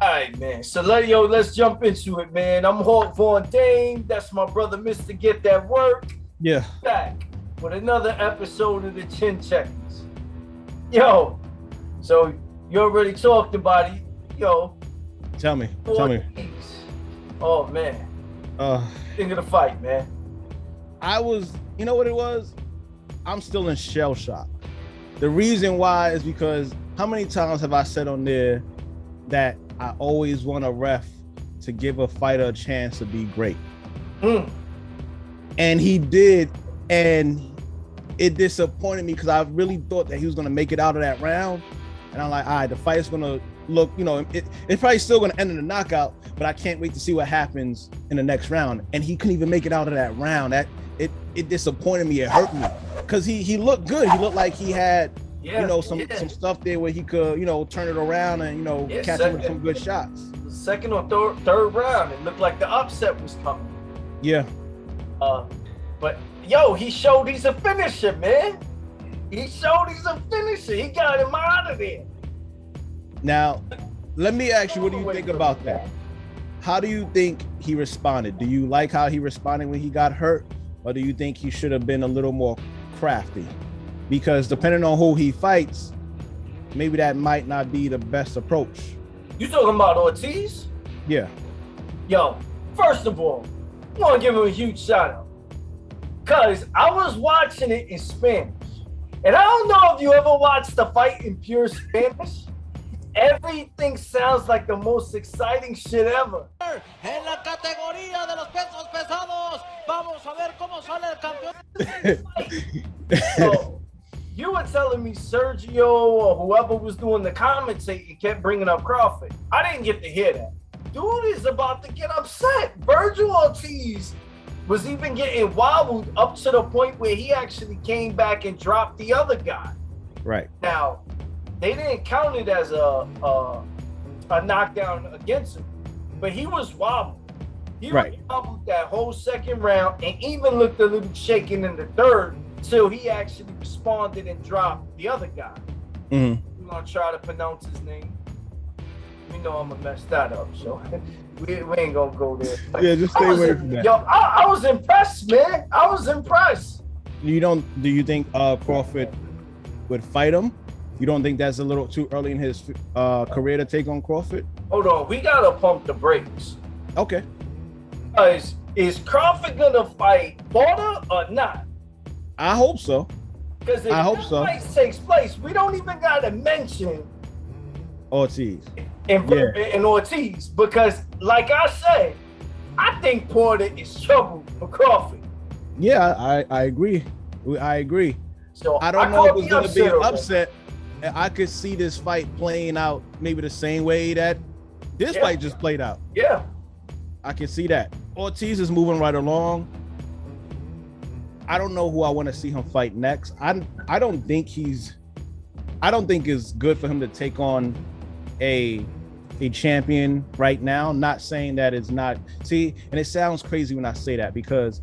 All right, man. So let's jump into it, man. I'm Hawk Von Dame. That's my brother, Mr. Get That Work. Yeah. Back with another episode of the Chin Checkers. Yo, so you already talked about it. Yo. Tell me. Oh, man. Think of the fight, man. You know what it was? I'm still in shell shock. The reason why is because how many times have I said on there that I always want a ref to give a fighter a chance to be great? And he did, and it disappointed me because I really thought that he was going to make it out of that round. And I'm like, all right, the fight's going to look, it's probably still going to end in a knockout, but I can't wait to see what happens in the next round. And he couldn't even make it out of that round. It disappointed me. It hurt me because he looked good. He looked like he had, some stuff there where he could, turn it around and, catch him with some good shots. Second or third round, it looked like the upset was coming. Yeah. But yo, he showed he's a finisher, man. He showed he's a finisher. He got him out of there. Now, let me ask you, what do you think about that? How do you think he responded? Do you like how he responded when he got hurt? Or do you think he should have been a little more crafty? Because depending on who he fights, maybe that might not be the best approach. You talking about Ortiz? Yeah. Yo, first of all, I want to give him a huge shout out. Because I was watching it in Spanish. And I don't know if you ever watched the fight in pure Spanish. Everything sounds like the most exciting shit ever. En la categoría de los pesos pesados, vamos a ver cómo sale el campeón. So, you were telling me Sergio or whoever was doing the commentating kept bringing up Crawford. I didn't get to hear that. Dude is about to get upset. Vergil Ortiz was even getting wobbled up to the point where he actually came back and dropped the other guy. Right. Now, they didn't count it as a knockdown against him, but he was wobbled. He was wobbled that whole second round and even looked a little shaken in the third till he actually responded and dropped the other guy. Mm-hmm. We're going to try to pronounce his name. We know I'm going to mess that up, so we ain't going to go there. Yeah, just stay away from that. Yo, I was impressed, man. I was impressed. Do you think Crawford would fight him? You don't think that's a little too early in his career to take on Crawford? Hold on, we gotta pump the brakes. Okay. Is Crawford gonna fight Porter or not? I hope so. Because if this fight takes place, we don't even gotta mention Ortiz and Ortiz, because like I said, I think Porter is trouble for Crawford. Yeah, I agree. I agree. So I don't know if it's gonna be an upset. I could see this fight playing out maybe the same way that this fight just played out. Yeah. I can see that. Ortiz is moving right along. I don't know who I want to see him fight next. I don't think it's good for him to take on a champion right now. Not saying that it's not. See, and it sounds crazy when I say that because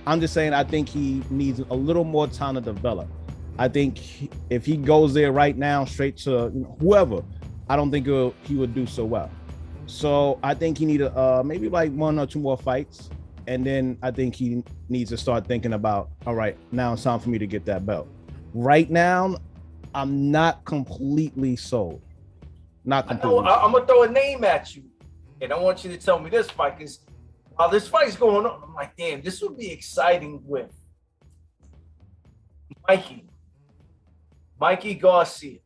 I'm just saying I think he needs a little more time to develop. I think if he goes there right now, straight to whoever, I don't think he would do so well. So I think he needs maybe like 1 or 2 more fights. And then I think he needs to start thinking about, all right, now it's time for me to get that belt. Right now, I'm not completely sold. Not completely. I'm going to throw a name at you. And I want you to tell me this fight, because while this fight's going on, I'm like, damn, this would be exciting with Mikey Garcia.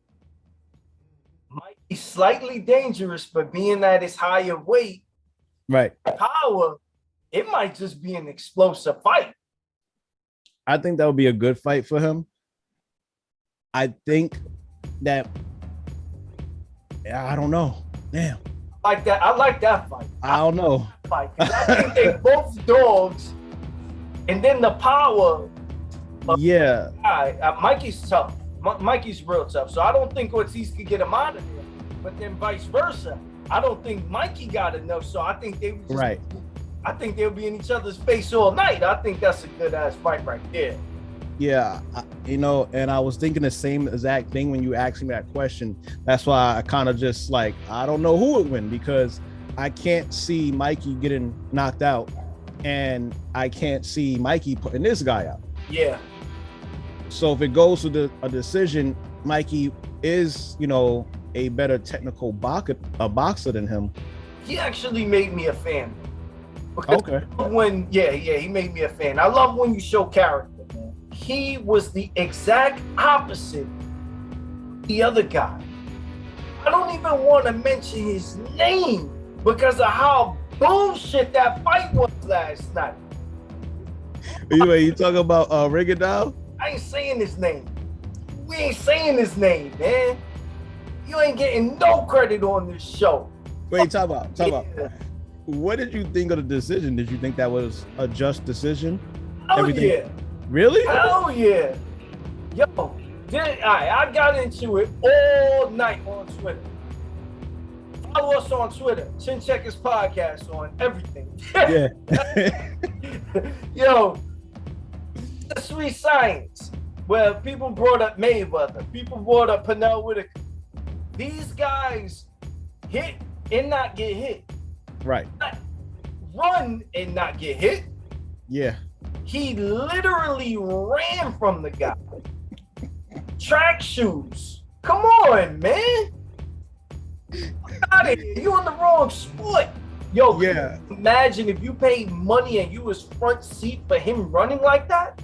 Mikey's slightly dangerous, but being at his higher weight, power, it might just be an explosive fight. I think that would be a good fight for him. I think that, I don't know. Damn. I like that fight. I don't know. I think they both dogs, and then the power. Yeah. Mikey's tough. Mikey's real tough. So I don't think Ortiz could get him out of there. But then vice versa. I don't think Mikey got enough. So I think they would just, I think they'll be in each other's face all night. I think that's a good ass fight right there. Yeah, and I was thinking the same exact thing when you asked me that question. That's why I kind of just like, I don't know who would win, because I can't see Mikey getting knocked out, and I can't see Mikey putting this guy out. Yeah. So if it goes to a decision, Mikey is, a better technical boxer than him. He actually made me a fan. Because Okay. he made me a fan. I love when you show character, man. He was the exact opposite of the other guy. I don't even want to mention his name because of how bullshit that fight was last night. You talking about Rigondeaux? I ain't saying his name. We ain't saying his name, man. You ain't getting no credit on this show. Wait, talk about. Yeah. What did you think of the decision? Did you think that was a just decision? Oh yeah. Really? Hell yeah. Yo, I got into it all night on Twitter. Follow us on Twitter. Chin Checkers Podcast on everything. Yeah. Yo, the sweet science where people brought up Mayweather, people brought up Pernell Whitaker. These guys hit and not get hit. Right. Run and not get hit. Yeah. He literally ran from the guy. Track shoes. Come on, man. Get out of here. You in the wrong sport. Yo, Yeah. Imagine if you paid money and you was front seat for him running like that.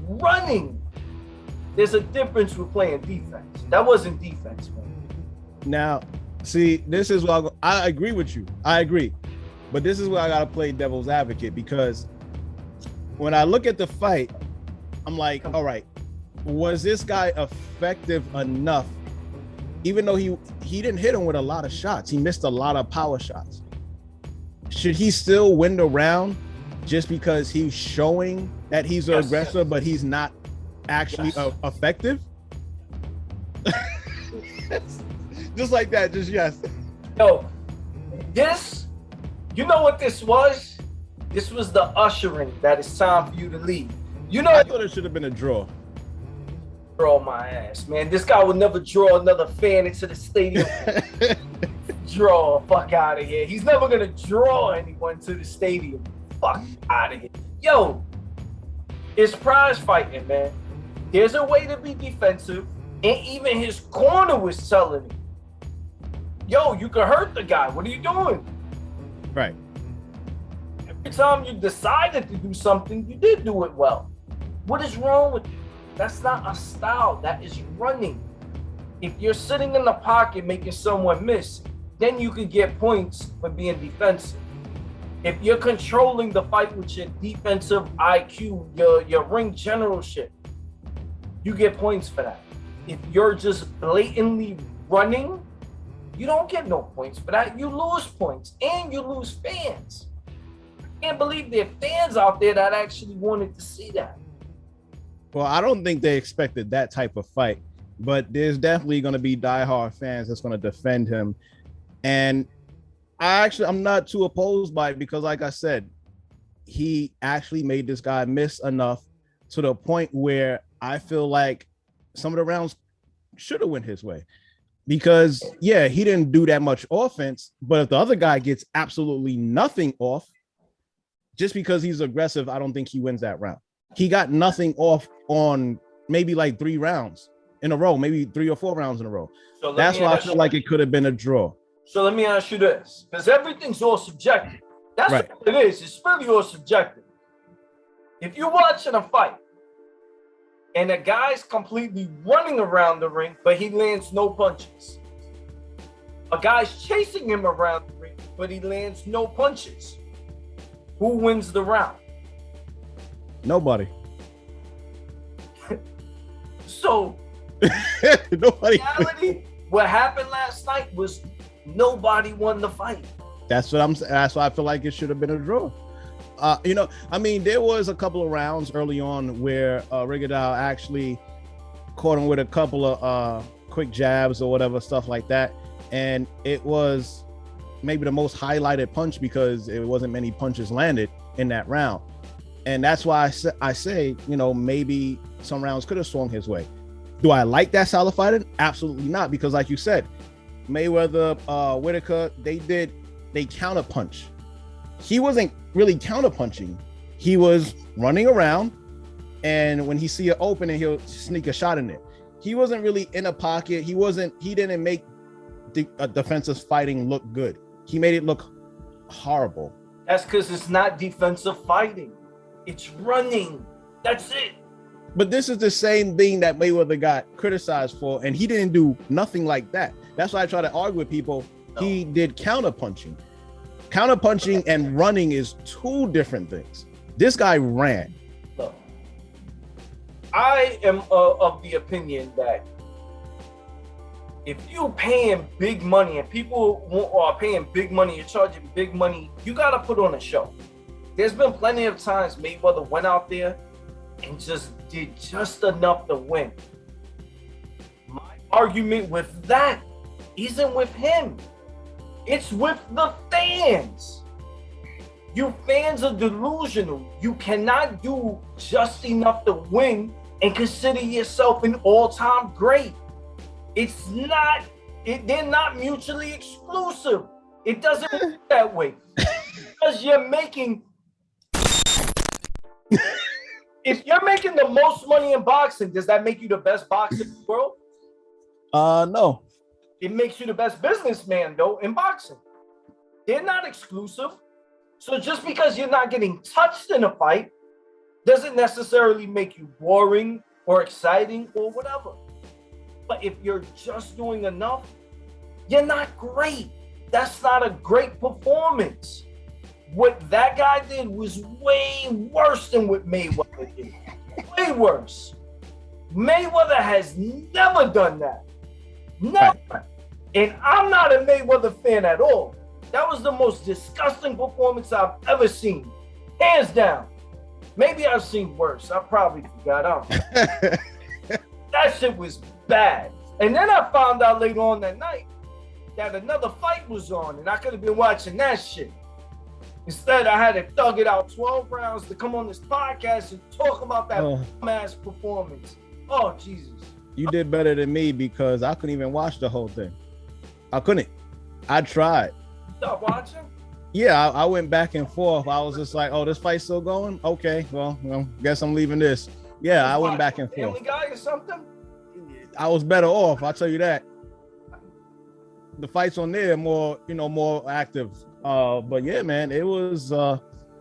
Running. There's a difference with playing defense. That wasn't defense, man. Now, see, this is what I agree with you. I agree. But this is where I got to play devil's advocate, because when I look at the fight, I'm like, all right, was this guy effective enough? Even though he didn't hit him with a lot of shots, he missed a lot of power shots. Should he still win the round just because he's showing that he's an aggressor, but he's not actually effective? Just like that, just yes. Yo, you know what this was? This was the ushering that it's time for you to leave. I thought it should have been a draw. Draw my ass, man. This guy would never draw another fan into the stadium. Draw, fuck out of here. He's never gonna draw anyone to the stadium. Fuck out of here. Yo, it's prize fighting, man. There's a way to be defensive, and even his corner was telling him, yo, you can hurt the guy. What are you doing? Right. Every time you decided to do something, you did do it well. What is wrong with you? That's not a style. That is running. If you're sitting in the pocket making someone miss, then you can get points for being defensive. If you're controlling the fight with your defensive IQ, your ring generalship, you get points for that. If you're just blatantly running, you don't get no points for that. You lose points and you lose fans. I can't believe there are fans out there that actually wanted to see that. Well, I don't think they expected that type of fight, but there's definitely going to be diehard fans that's going to defend him. And I'm not too opposed by it, because like I said, he actually made this guy miss enough to the point where I feel like some of the rounds should have went his way. Because, yeah, he didn't do that much offense, but if the other guy gets absolutely nothing off, just because he's aggressive, I don't think he wins that round. He got nothing off on maybe like 3 rounds in a row, maybe 3 or 4 rounds in a row. So that's why I feel like it could have been a draw. So let me ask you this, because everything's all subjective. That's right. What it is. It's really all subjective. If you're watching a fight and a guy's completely running around the ring, but he lands no punches. A guy's chasing him around the ring, but he lands no punches. Who wins the round? Nobody. So, nobody. In reality, what happened last night was nobody won the fight. That's why I feel like it should have been a draw. There was a couple of rounds early on where Rigondeaux actually caught him with a couple of quick jabs or whatever, stuff like that. And it was maybe the most highlighted punch because it wasn't many punches landed in that round. And that's why I say, you know, maybe some rounds could have swung his way. Do I like that style of fighting? Absolutely not, because like you said, Mayweather, Whitaker, they counterpunch. He wasn't really counterpunching. He was running around, and when he see an opening, he'll sneak a shot in it. He wasn't really in a pocket. He didn't make defensive fighting look good. He made it look horrible. That's because it's not defensive fighting. It's running. That's it. But this is the same thing that Mayweather got criticized for, and he didn't do nothing like that. That's why I try to argue with people. No. He did counterpunching. Counterpunching and running is two different things. This guy ran. No. I am of the opinion that if you're paying big money and people are paying big money, you're charging big money, you got to put on a show. There's been plenty of times Mayweather went out there and just did just enough to win. My argument with that isn't with him. It's with the fans. You fans are delusional. You cannot do just enough to win and consider yourself an all-time great. It's not, they're not mutually exclusive. It doesn't work that way. Because you're making, if you're making the most money in boxing, does that make you the best boxer in the world? No. It makes you the best businessman, though, in boxing. They're not exclusive. So just because you're not getting touched in a fight doesn't necessarily make you boring or exciting or whatever. But if you're just doing enough, you're not great. That's not a great performance. What that guy did was way worse than what Mayweather did. Way worse. Mayweather has never done that. Never. Right. And I'm not a Mayweather fan at all. That was the most disgusting performance I've ever seen. Hands down. Maybe I've seen worse. I probably forgot. That shit was bad. And then I found out later on that night that another fight was on, and I could have been watching that shit. Instead, I had to thug it out 12 rounds to come on this podcast and talk about that ass performance. Oh, Jesus. You did better than me because I couldn't even watch the whole thing. I couldn't. I tried. Stop watching? Yeah, I went back and forth. I was just like, oh, this fight's still going? Okay, well, guess I'm leaving this. Yeah, I went back and forth. Family Guy or something? I was better off, I'll tell you that. The fights on there more active. But yeah, man, it was a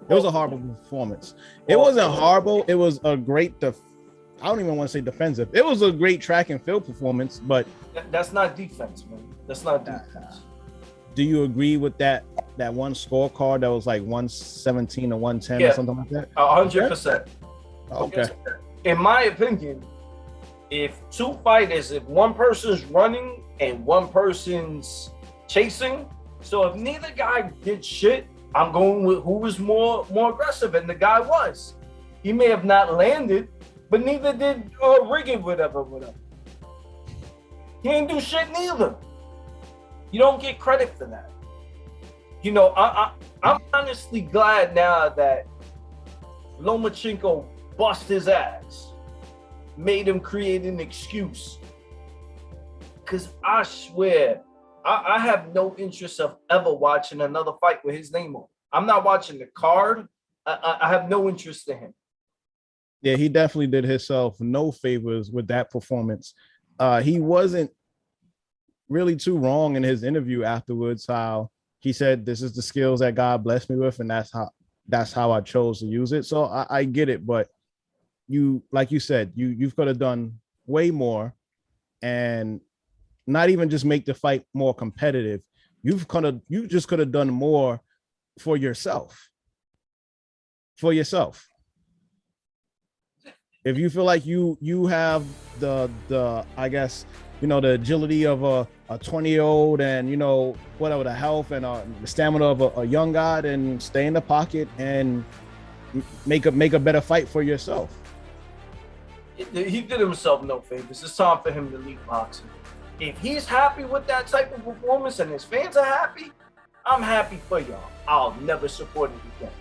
horrible performance. It wasn't horrible. It was a great I don't even want to say defensive. It was a great track and field performance, but that's not defense, man. That's not defense. Do you agree with that one scorecard that was like 117 or 110 or something like that? 100%. Okay. In my opinion, if two fighters, if one person's running and one person's chasing, so if neither guy did shit, I'm going with who was more aggressive, and the guy was. He may have not landed, but neither did Rigondeaux, whatever. He didn't do shit neither. You don't get credit for that. You know, I'm honestly glad now that Lomachenko bust his ass, made him create an excuse. Because I swear, I have no interest of ever watching another fight with his name on. I'm not watching the card. I have no interest in him. Yeah, he definitely did himself no favors with that performance. He wasn't really too wrong in his interview afterwards, how he said, this is the skills that God blessed me with, and that's how I chose to use it. So I get it, but you, like you said, you could have done way more and not even just make the fight more competitive. You just could have done more for yourself. For yourself. If you feel like you have the I guess, the agility of a 20-year-old and, whatever, the health and the stamina of a young guy, then stay in the pocket and make a better fight for yourself. He did himself no favors. It's time for him to leave boxing. If he's happy with that type of performance and his fans are happy, I'm happy for y'all. I'll never support it again.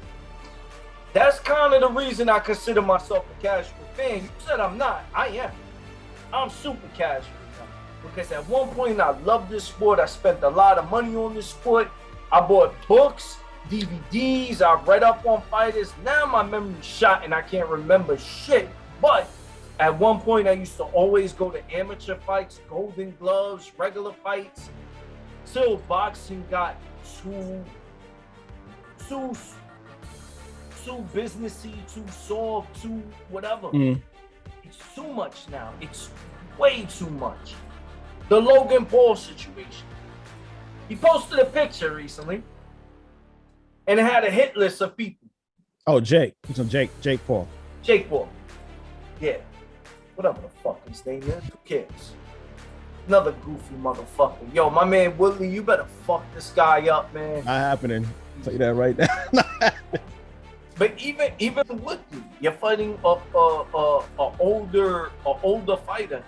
That's kind of the reason I consider myself a casual fan. You said I'm not. I am. I'm super casual now. Because at one point I loved this sport. I spent a lot of money on this sport. I bought books, DVDs. I read up on fighters. Now my memory's shot and I can't remember shit. But at one point I used to always go to amateur fights, Golden Gloves, regular fights. Till boxing got too businessy, too soft, too whatever. It's too much now. It's way too much. The Logan Paul situation. He posted a picture recently and it had a hit list of people. Oh, Jake Paul. Jake Paul. Yeah. Whatever the fuck his name is. Who cares? Another goofy motherfucker. Yo, my man Woodley, you better fuck this guy up, man. Not happening. I'll tell you that right now. But even Woodley, you're fighting a older fighter,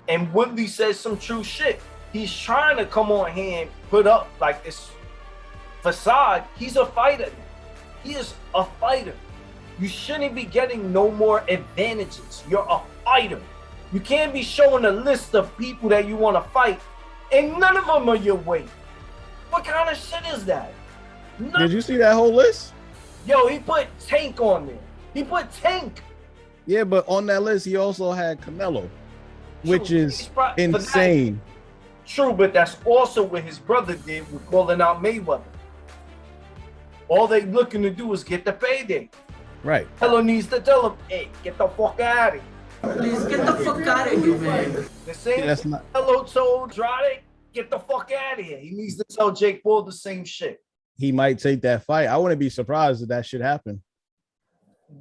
and Woodley says some true shit. He's trying to come on here and put up like this facade. He's a fighter. He is a fighter. You shouldn't be getting no more advantages. You're a fighter. You can't be showing a list of people that you want to fight, and none of them are your weight. What kind of shit is that? Did you see that whole list? Yo, he put Tank on there. He put Tank. Yeah, but on that list, he also had Canelo, which is insane. True, but that's also what his brother did with calling out Mayweather. All they looking to do is get the payday. Right. Canelo needs to tell him, hey, get the fuck out of here. Please get the fuck out of here, man. The same Canelo told Andrade, get the fuck out of here. He needs to tell Jake Paul the same shit. He might take that fight. I wouldn't be surprised if that should happen.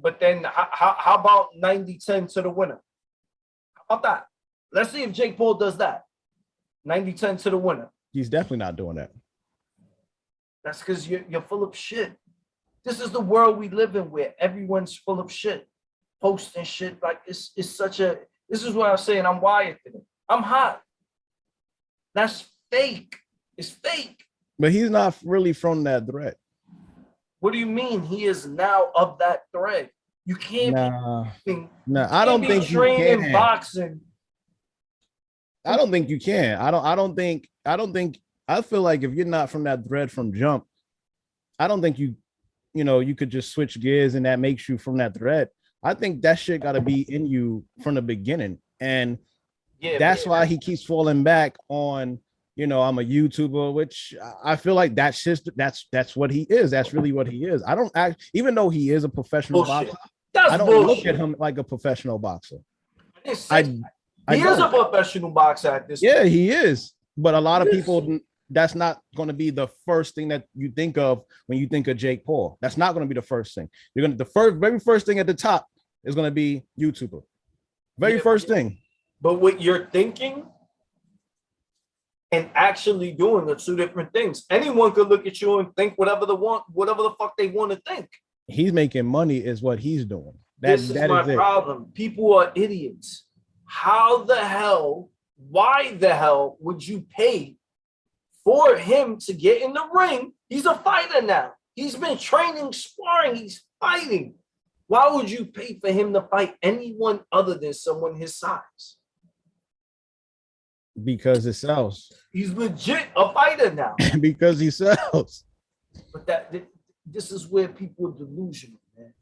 But then how about 90-10 to the winner? How about that? Let's see if Jake Paul does that. 90-10 to the winner. He's definitely not doing that. That's because you're full of shit. This is the world we live in where everyone's full of shit. Posting shit like it's such a, this is what I'm saying. I'm wired to it. I'm hot. That's fake. It's fake. But he's not really from that thread. What do you mean? He is now of that thread. You can't be I don't think you can. Boxing. I don't think you can. I feel like if you're not from that thread from jump, I don't think you could just switch gears and that makes you from that thread. I think that shit got to be in you from the beginning. And that's why he keeps falling back on, I'm a YouTuber, which I feel like that's what he is. That's really what he is. I don't even though he is a professional boxer, I don't look at him like a professional boxer. He is a professional boxer at this point. Yeah, he is. But a lot of people, that's not going to be the first thing that you think of when you think of Jake Paul. That's not going to be the first thing. Very first thing at the top is going to be YouTuber. First thing. But what you're thinking and actually doing are two different things. Anyone could look at you and think whatever the fuck they want to think. He's making money is what he's doing. This is my problem. People are idiots. Why the hell would you pay for him to get in the ring? He's a fighter now. He's been training, sparring, he's fighting. Why would you pay for him to fight anyone other than someone his size? Because it sells. He's legit a fighter now. Because he sells. But this is where people are delusional, man.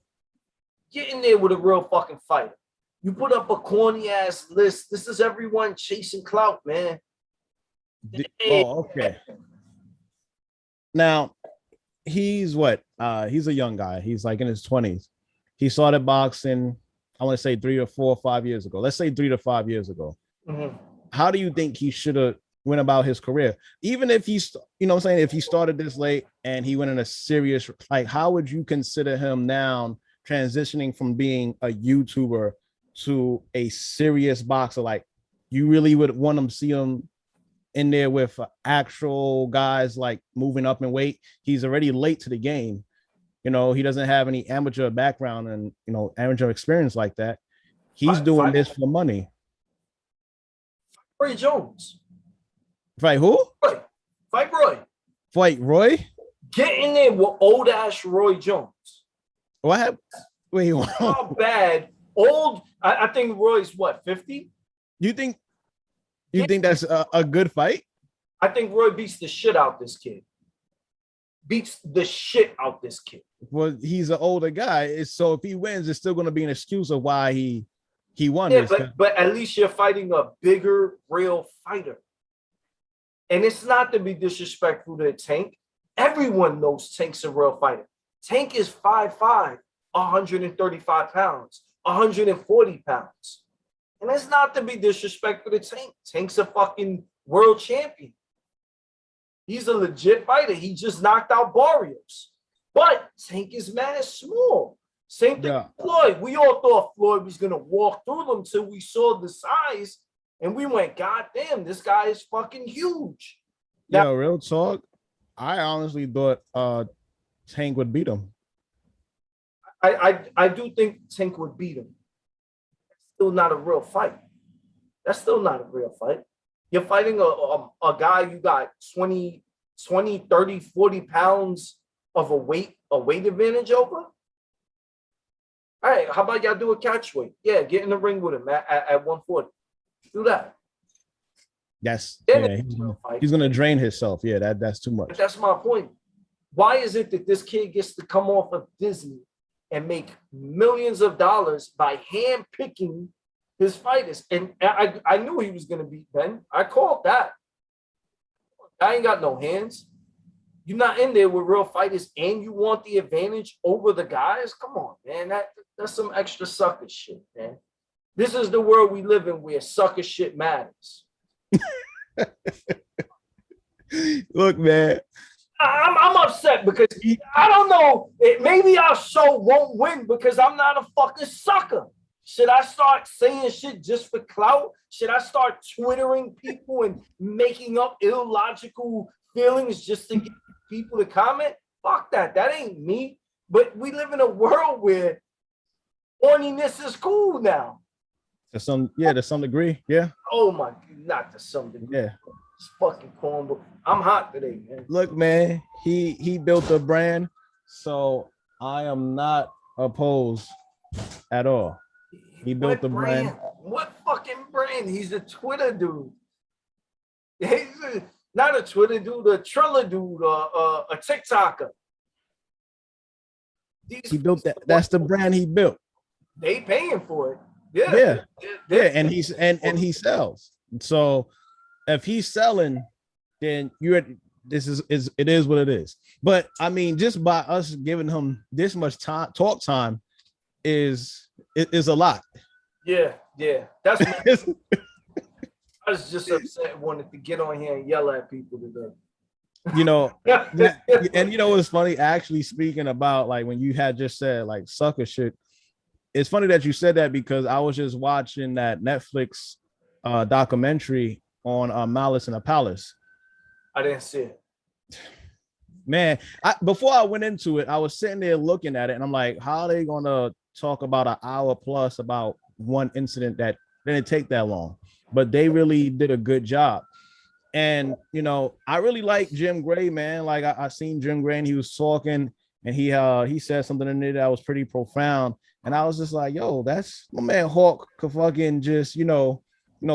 Get in there with a real fucking fighter. You put up a corny ass list. This is everyone chasing clout, man. Oh, okay. Now, he's what? He's a young guy. He's like in his 20s. He started boxing, I want to say 3 or 4 or 5 years ago. Let's say 3 to 5 years ago. Mm-hmm. How do you think he should have went about his career? Even if he's, if he started this late and he went in a serious, like, how would you consider him now transitioning from being a YouTuber to a serious boxer? Like, you really would want to see him in there with actual guys, like moving up in weight. He's already late to the game. He doesn't have any amateur background and, amateur experience like that. He's doing this for money. Roy Jones. Fight who? Fight Roy. Fight Roy? Get in there with old ass Roy Jones. What happened? Wait, How bad? Old. I think Roy's what, 50? You think that's a good fight? I think Roy beats the shit out this kid. Well, he's an older guy, so if he wins, it's still going to be an excuse of why he won. Yeah, but at least you're fighting a bigger, real fighter. And it's not to be disrespectful to Tank. Everyone knows Tank's a real fighter. Tank is 5'5", 135 pounds, 140 pounds. And it's not to be disrespectful to Tank. Tank's a fucking world champion. He's a legit fighter. He just knocked out Barrios. But Tank is mad as small. Same thing with Floyd. We all thought Floyd was going to walk through them till we saw the size. And we went, God damn, this guy is fucking huge. Now, real talk. I honestly thought Tank would beat him. I do think Tank would beat him. That's still not a real fight. You're fighting a guy you got 20, 30, 40 pounds of a weight advantage over. All right, how about y'all do a catch weight? Yeah, get in the ring with him at 140. Do that. He's gonna drain himself. Yeah, that's too much. But that's my point. Why is it that this kid gets to come off of Disney and make millions of dollars by hand-picking his fighters? And I knew he was gonna beat Ben. I called that. I ain't got no hands. You're not in there with real fighters and you want the advantage over the guys? Come on, man. That's some extra sucker shit, man. This is the world we live in where sucker shit matters. Look, man. I'm upset because I don't know. Maybe our show won't win because I'm not a fucking sucker. Should I start saying shit just for clout? Should I start twittering people and making up illogical feelings just to get people to comment? Fuck that. That ain't me. But we live in a world where horniness is cool now. To some degree, yeah. Oh my, not to some degree. Yeah. It's fucking cornball. I'm hot today, man. Look, man, he built a brand, so I am not opposed at all. He built the brand. What fucking brand? He's a Twitter dude. He's not a Twitter dude, a Triller dude, a TikToker. He built that. That's the brand he built. They paying for it. Yeah. And he sells. So if he's selling, then it is what it is. But I mean, just by us giving him this much talk time is a lot. Yeah. That's I was just upset, wanted to get on here and yell at people today. You know, and you know what's funny? Actually, speaking about like when you had just said like sucker shit, it's funny that you said that because I was just watching that Netflix documentary on Malice in the Palace. I didn't see it. Man, before I went into it, I was sitting there looking at it, and I'm like, how are they gonna talk about an hour plus about one incident that didn't take that long? But they really did a good job. And you know, I really like Jim Gray, man. Like I seen Jim Gray, and he was talking, and he said something in there that was pretty profound. And I was just like, yo, that's my man Hawk could fucking just, you know,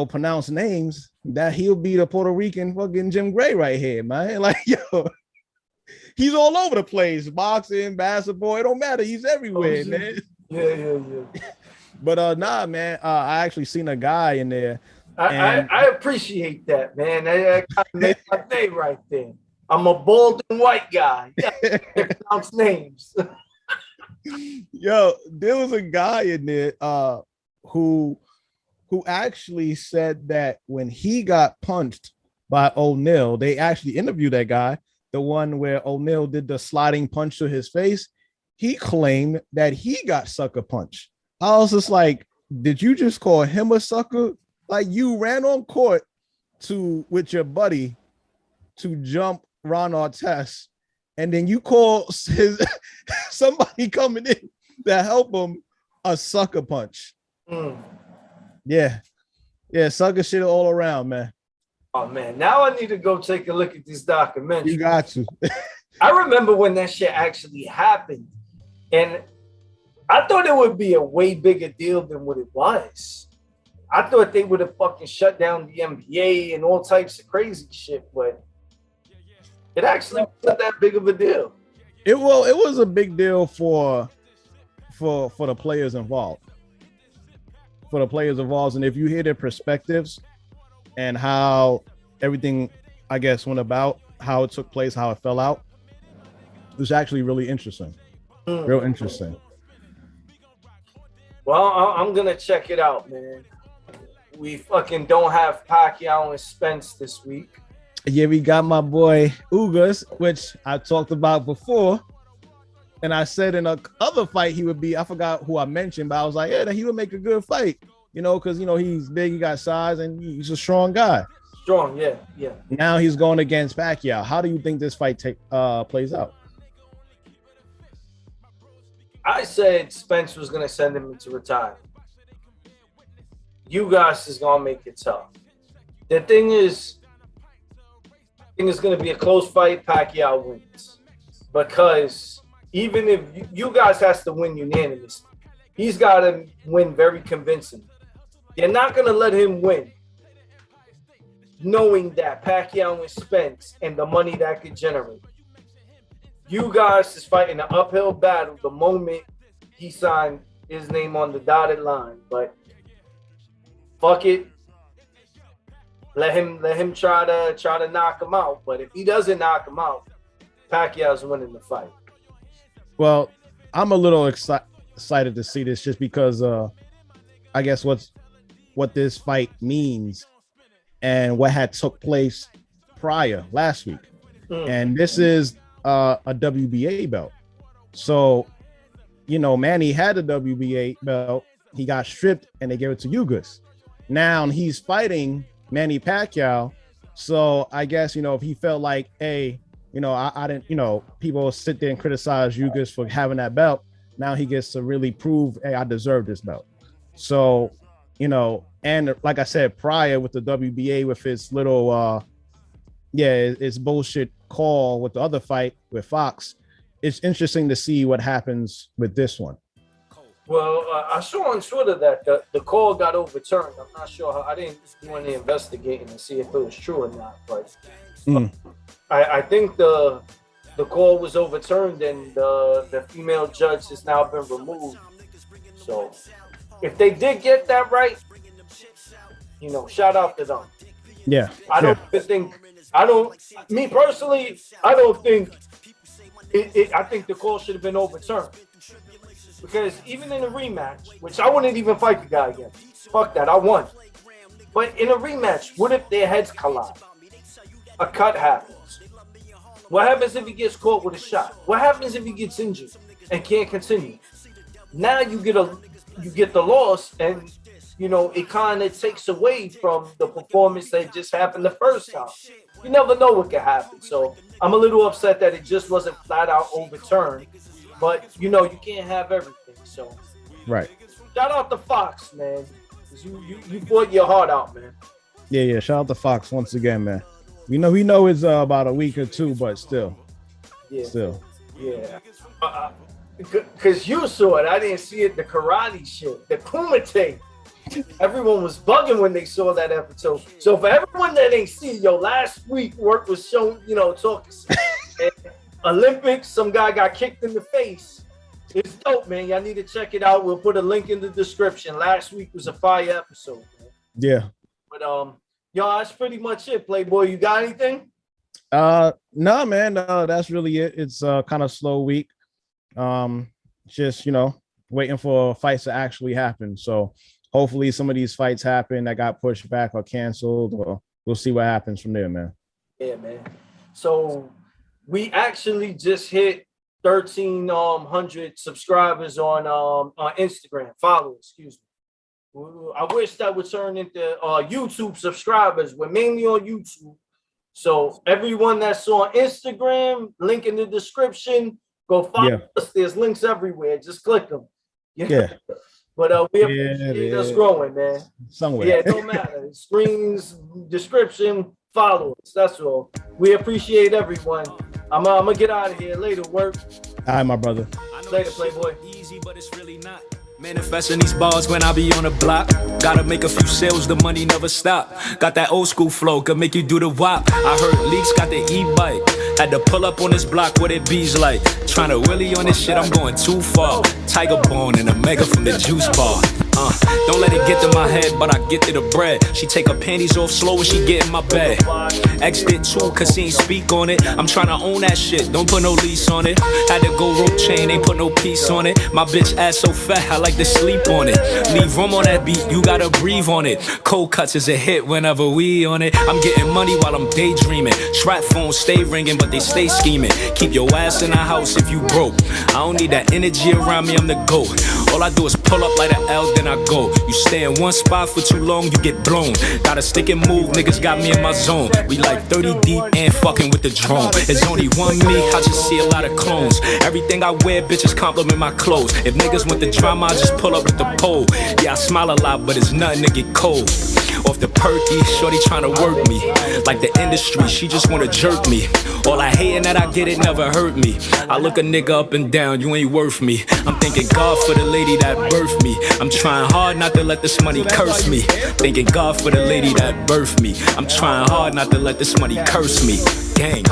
pronounce names, that he'll be the Puerto Rican fucking Jim Gray right here, man. Like, yo, he's all over the place. Boxing, basketball, it don't matter. He's everywhere, man. Yeah. But nah, man, I actually seen a guy in there. I appreciate that, man. That kind of made my day right there. I'm a bald and white guy. Yeah, pronounce names. Yo, there was a guy in there who actually said that when he got punched by O'Neal, they actually interviewed that guy, the one where O'Neal did the sliding punch to his face. He claimed that he got sucker punched. I was just like, did you just call him a sucker? Like, you ran on court with your buddy to jump Ron Artest, and then you call somebody coming in to help him a sucker punch. Yeah, sucker shit all around, man. Oh man, now I need to go take a look at this documentary. You got to. I remember when that shit actually happened, and I thought it would be a way bigger deal than what it was. I thought they would have fucking shut down the NBA and all types of crazy shit, but it actually wasn't that big of a deal. It was a big deal for the players involved. For the players involved, and if you hear their perspectives and how everything, I guess, went about, how it took place, how it fell out, it was actually really interesting. Real interesting. Well, I'm gonna check it out, man. We fucking don't have Pacquiao and Spence this week. Yeah, we got my boy Ugás, which I talked about before. And I said in a other fight he would be, I forgot who I mentioned, but I was like, yeah, he would make a good fight, because he's big, he got size, and he's a strong guy. Strong, yeah. Now he's going against Pacquiao. How do you think this fight plays out? I said Spence was gonna send him into retirement. Ugás is gonna make it tough. The thing is, I think it's gonna be a close fight. Pacquiao wins because even if Ugás has to win unanimous, he's got to win very convincing. They're not gonna let him win, knowing that Pacquiao and Spence and the money that could generate. Ugás is fighting an uphill battle the moment he signed his name on the dotted line, but fuck it. Let him try to knock him out. But if he doesn't knock him out, Pacquiao's winning the fight. Well, I'm a little excited to see this just because I guess what this fight means and what had took place prior last week. And this is a WBA belt. So, Manny had a WBA belt. He got stripped and they gave it to Ugás. Now he's fighting Manny Pacquiao. So I guess, if he felt like, hey, I didn't, people will sit there and criticize Ugás for having that belt. Now he gets to really prove, hey, I deserve this belt. So, and like I said, prior with the WBA, with his little, it's bullshit call with the other fight with Fox. It's interesting to see what happens with this one. Well, I saw on Twitter that the call got overturned. I'm not sure how. I didn't do any investigating to see if it was true or not, but I think the call was overturned and the female judge has now been removed. So if they did get that right, shout out to them. Yeah. I don't think I think the call should have been overturned. Because even in a rematch, which I wouldn't even fight the guy again. Fuck that, I won. But in a rematch, what if their heads collide? A cut happens. What happens if he gets caught with a shot? What happens if he gets injured and can't continue? Now you get the loss, and it kind of takes away from the performance that just happened the first time. You never know what could happen. So I'm a little upset that it just wasn't flat out overturned. But you can't have everything. So right. Shout out to Fox, man. You fought your heart out, man. Yeah. Shout out to Fox once again, man. We know it's about a week or two, but still. Yeah. Still. Yeah. Because you saw it. I didn't see it. The karate shit. The kumite. Everyone was bugging when they saw that episode. So for everyone that ain't see, last week work was shown, talking. Olympics, some guy got kicked in the face. It's dope, man. Y'all need to check it out. We'll put a link in the description. Last week was a fire episode, man. Yeah. But that's pretty much it, Playboy. You got anything? No, man. That's really it. It's kind of slow week. Just waiting for fights to actually happen. So hopefully some of these fights happen that got pushed back or canceled, or we'll see what happens from there, man. Yeah, man. So we actually just hit 1,300 subscribers on Instagram. Followers, excuse me. I wish that would turn into YouTube subscribers. We're mainly on YouTube. So everyone that's on Instagram, link in the description. Go follow us. There's links everywhere. Just click them. Yeah. But we appreciate us growing, man. Somewhere. Yeah, it don't matter. Screens, description, follow us. That's all. We appreciate everyone. I'm gonna get out of here. Later, work. All right, my brother. Later, Playboy. Easy, but it's really not. Manifesting these bars when I be on the block. Gotta make a few sales, the money never stop. Got that old school flow, could make you do the wop. I heard Leaks got the e-bike. Had to pull up on this block, what it bees like. Tryna willy on this shit, I'm going too far. Tiger Bone and a mega from the juice bar. Don't let it get to my head, but I get to the bread. She take her panties off slow when she get in my bed. X did too, cause he ain't speak on it. I'm tryna own that shit, don't put no lease on it. Had to go rope chain, ain't put no piece on it. My bitch ass so fat, I like to sleep on it. Leave room on that beat, you gotta breathe on it. Cold cuts is a hit whenever we on it. I'm getting money while I'm daydreaming. Trap phones stay ringing, but they stay scheming. Keep your ass in the house if you broke. I don't need that energy around me, I'm the GOAT. All I do is pull up like an L, then I go. You stay in one spot for too long, you get blown. Gotta stick and move, niggas got me in my zone. We like 30 deep and fucking with the drone. There's only one me, I just see a lot of clones. Everything I wear, bitches compliment my clothes. If niggas want the drama, I just pull up with the pole. Yeah, I smile a lot, but it's nothing to get cold. Off the perky, shorty tryna work me. Like the industry, she just wanna jerk me. All I hating that I get it never hurt me. I look a nigga up and down, you ain't worth me. I'm thanking God for the lady that birthed me. I'm trying hard not to let this money curse me. Thanking God for the lady that birthed me. I'm trying hard not to let this money curse me. Gang.